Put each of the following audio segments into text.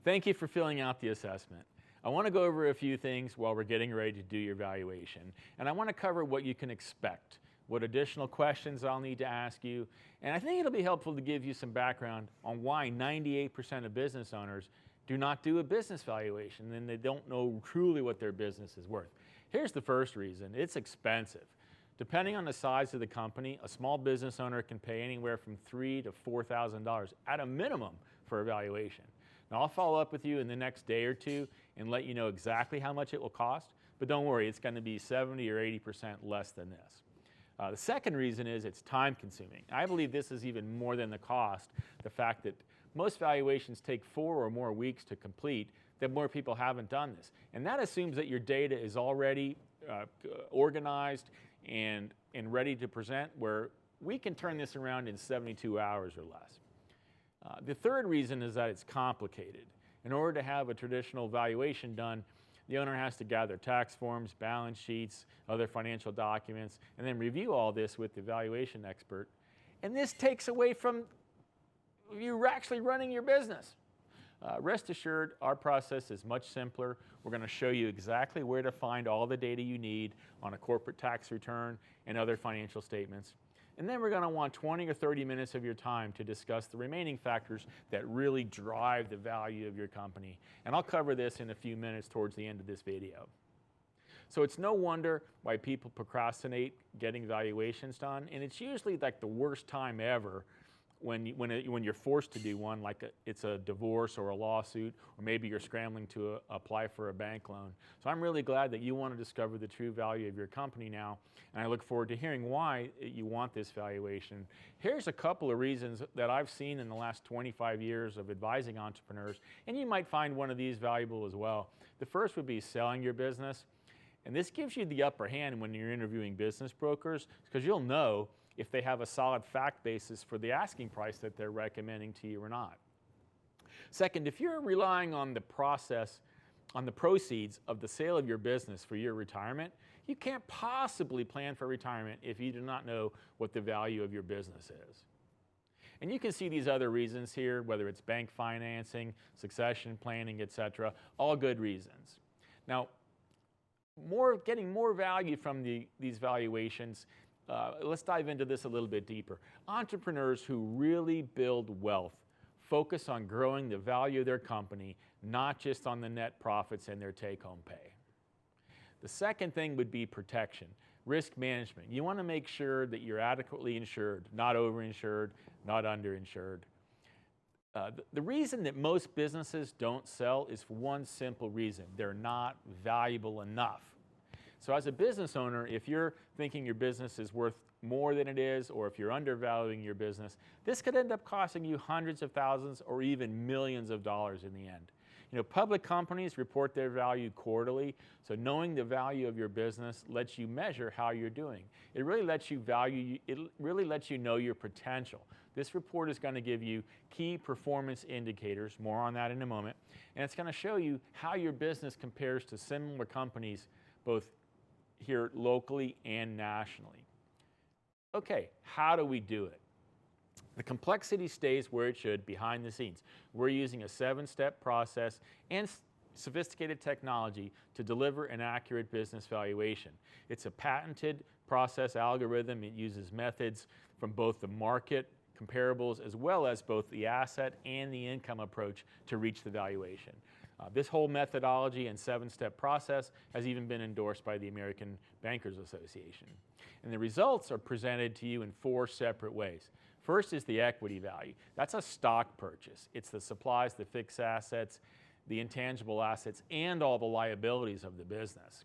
Thank you for filling out the assessment. I want to go over a few things while we're getting ready to do your valuation. And I want to cover what you can expect, what additional questions I'll need to ask you. And I think it'll be helpful to give you some background on why 98% of business owners do not do a business valuation and they don't know truly what their business is worth. Here's the first reason. It's expensive. Depending on the size of the company, a small business owner can pay anywhere from $3,000 to $4,000 at a minimum for a valuation. Now, I'll follow up with you in the next day or two and let you know exactly how much it will cost, but don't worry, it's going to be 70 or 80% less than this. The second reason is it's time consuming. I believe this is even more than the cost, the fact that most valuations take 4 or more weeks to complete, that more people haven't done this. And that assumes that your data is already organized and ready to present, where we can turn this around in 72 hours or less. The third reason is that it's complicated. In order to have a traditional valuation done, the owner has to gather tax forms, balance sheets, other financial documents, and then review all this with the valuation expert. And this takes away from you actually running your business. Rest assured, our process is much simpler. We're going to show you exactly where to find all the data you need on a corporate tax return and other financial statements. And then we're going to want 20 or 30 minutes of your time to discuss the remaining factors that really drive the value of your company. And I'll cover this in a few minutes towards the end of this video. So it's no wonder why people procrastinate getting valuations done, and it's usually like the worst time ever when you're forced to do one, like it's a divorce or a lawsuit, or maybe you're scrambling to apply for a bank loan. So I'm really glad that you want to discover the true value of your company now, and I look forward to hearing why you want this valuation. Here's a couple of reasons that I've seen in the last 25 years of advising entrepreneurs, and you might find one of these valuable as well. The first would be selling your business, and this gives you the upper hand when you're interviewing business brokers, because you'll know if they have a solid fact basis for the asking price that they're recommending to you or not. Second, if you're relying on the proceeds of the sale of your business for your retirement, you can't possibly plan for retirement if you do not know what the value of your business is. And you can see these other reasons here, whether it's bank financing, succession planning, etc., all good reasons. Now, getting more value from these valuations, let's dive into this a little bit deeper. Entrepreneurs who really build wealth focus on growing the value of their company, not just on the net profits and their take-home pay. The second thing would be protection, risk management. You want to make sure that you're adequately insured, not overinsured, not underinsured. The reason that most businesses don't sell is for one simple reason: they're not valuable enough. So as a business owner, if you're thinking your business is worth more than it is, or if you're undervaluing your business, this could end up costing you hundreds of thousands or even millions of dollars in the end. You know, public companies report their value quarterly, so knowing the value of your business lets you measure how you're doing. It really lets you know your potential. This report is going to give you key performance indicators, more on that in a moment, and it's going to show you how your business compares to similar companies, both here locally and nationally. Okay, how do we do it? The complexity stays where it should, behind the scenes. We're using a 7-step process and sophisticated technology to deliver an accurate business valuation. It's a patented process algorithm. It uses methods from both the market comparables as well as both the asset and the income approach to reach the valuation. This whole methodology and 7-step process has even been endorsed by the American Bankers Association. And the results are presented to you in 4 separate ways. First is the equity value. That's a stock purchase. It's the supplies, the fixed assets, the intangible assets, and all the liabilities of the business.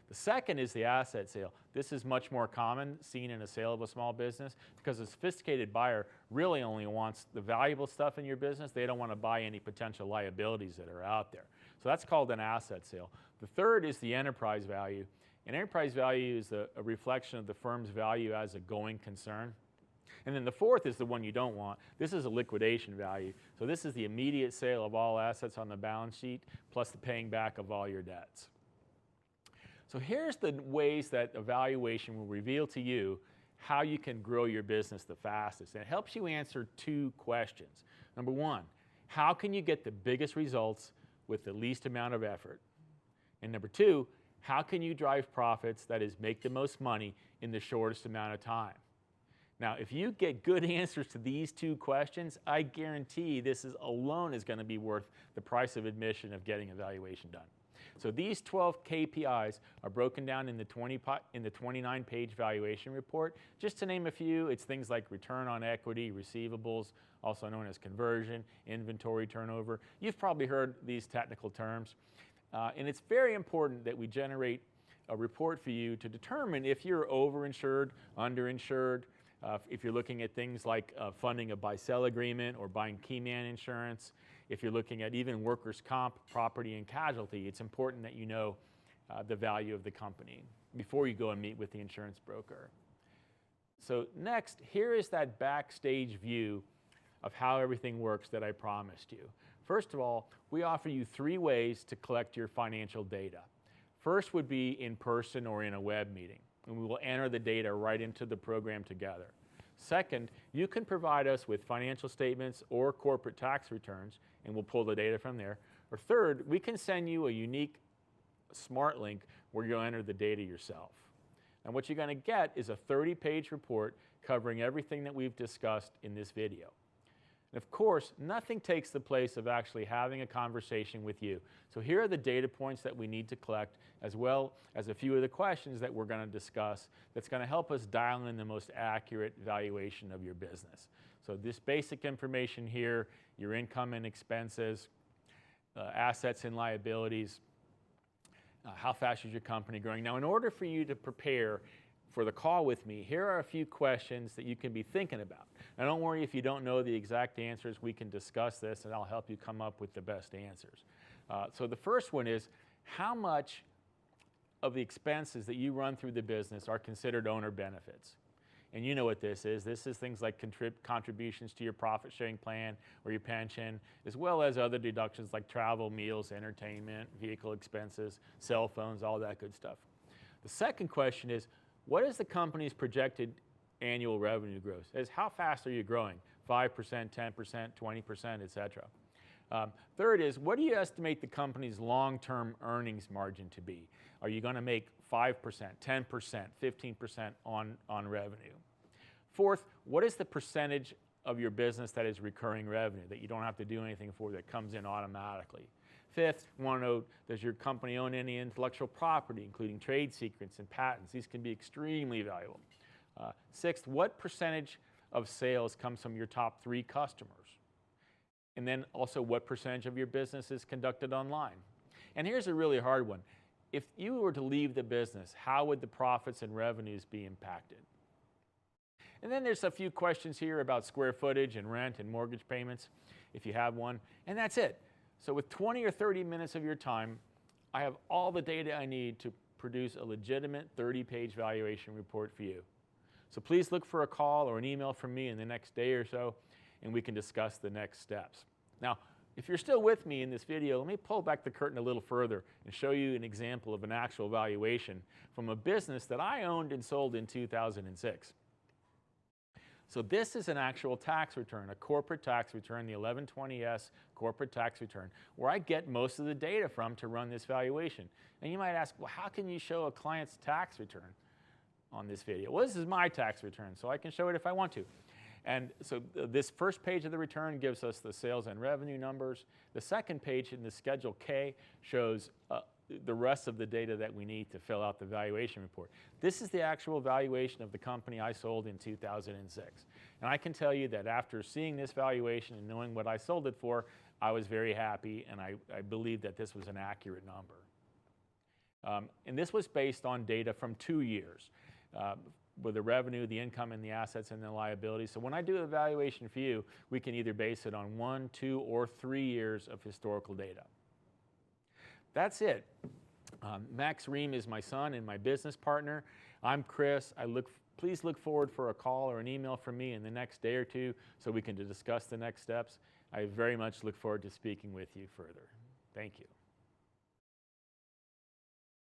The second is the asset sale. This is much more common, seen in a sale of a small business, because a sophisticated buyer really only wants the valuable stuff in your business. They don't want to buy any potential liabilities that are out there. So that's called an asset sale. The third is the enterprise value. And enterprise value is a reflection of the firm's value as a going concern. And then the fourth is the one you don't want. This is a liquidation value. So this is the immediate sale of all assets on the balance sheet, plus the paying back of all your debts. So here's the ways that evaluation will reveal to you how you can grow your business the fastest. And it helps you answer 2 questions. Number 1, how can you get the biggest results with the least amount of effort? And number two, how can you drive profits, that is, make the most money in the shortest amount of time? Now, if you get good answers to these two questions, I guarantee this alone is going to be worth the price of admission of getting a valuation done. So these 12 KPIs are broken down in the 29-page valuation report. Just to name a few, it's things like return on equity, receivables, also known as conversion, inventory turnover. You've probably heard these technical terms. And it's very important that we generate a report for you to determine if you're overinsured, underinsured, if you're looking at things like funding a buy-sell agreement or buying key man insurance, if you're looking at even workers' comp, property and casualty, it's important that you know the value of the company before you go and meet with the insurance broker. So next, here is that backstage view of how everything works that I promised you. First of all, we offer you 3 ways to collect your financial data. First would be in person or in a web meeting, and we will enter the data right into the program together. Second, you can provide us with financial statements or corporate tax returns, and we'll pull the data from there. Or third, we can send you a unique smart link where you'll enter the data yourself. And what you're going to get is a 30-page report covering everything that we've discussed in this video. And of course, nothing takes the place of actually having a conversation with you. So here are the data points that we need to collect, as well as a few of the questions that we're going to discuss that's going to help us dial in the most accurate valuation of your business. So this basic information here, your income and expenses, assets and liabilities, how fast is your company growing. Now, in order for you to prepare for the call with me, here are a few questions that you can be thinking about. Now, don't worry if you don't know the exact answers. We can discuss this, and I'll help you come up with the best answers. So the first one is, how much of the expenses that you run through the business are considered owner benefits? And you know what this is. This is things like contributions to your profit-sharing plan or your pension, as well as other deductions like travel, meals, entertainment, vehicle expenses, cell phones, all that good stuff. The second question is, what is the company's projected annual revenue growth? As how fast are you growing? 5%, 10%, 20%, et cetera. Third is, what do you estimate the company's long-term earnings margin to be? Are you going to make 5%, 10%, 15% on revenue? Fourth, what is the percentage of your business that is recurring revenue, that you don't have to do anything for, that comes in automatically? Fifth, we want to know, does your company own any intellectual property, including trade secrets and patents? These can be extremely valuable. Sixth, what percentage of sales comes from your top 3 customers? And then also, what percentage of your business is conducted online? And here's a really hard one. If you were to leave the business, how would the profits and revenues be impacted? And then there's a few questions here about square footage and rent and mortgage payments, if you have one. And that's it. So with 20 or 30 minutes of your time, I have all the data I need to produce a legitimate 30-page valuation report for you. So please look for a call or an email from me in the next day or so, and we can discuss the next steps. Now, if you're still with me in this video, let me pull back the curtain a little further and show you an example of an actual valuation from a business that I owned and sold in 2006. So this is an actual tax return, a corporate tax return, the 1120S corporate tax return, where I get most of the data from to run this valuation. And you might ask, well, how can you show a client's tax return on this video? Well, this is my tax return, so I can show it if I want to. And so this first page of the return gives us the sales and revenue numbers. The second page in the Schedule K shows the rest of the data that we need to fill out the valuation report. This is the actual valuation of the company I sold in 2006. And I can tell you that after seeing this valuation and knowing what I sold it for, I was very happy, and I believe that this was an accurate number. And this was based on data from 2 years, with the revenue, the income, and the assets and the liabilities. So when I do the valuation for you, we can either base it on 1, 2, or 3 years of historical data. That's it. Max Ream is my son and my business partner. I'm Chris. Please look forward for a call or an email from me in the next day or two so we can discuss the next steps. I very much look forward to speaking with you further. Thank you.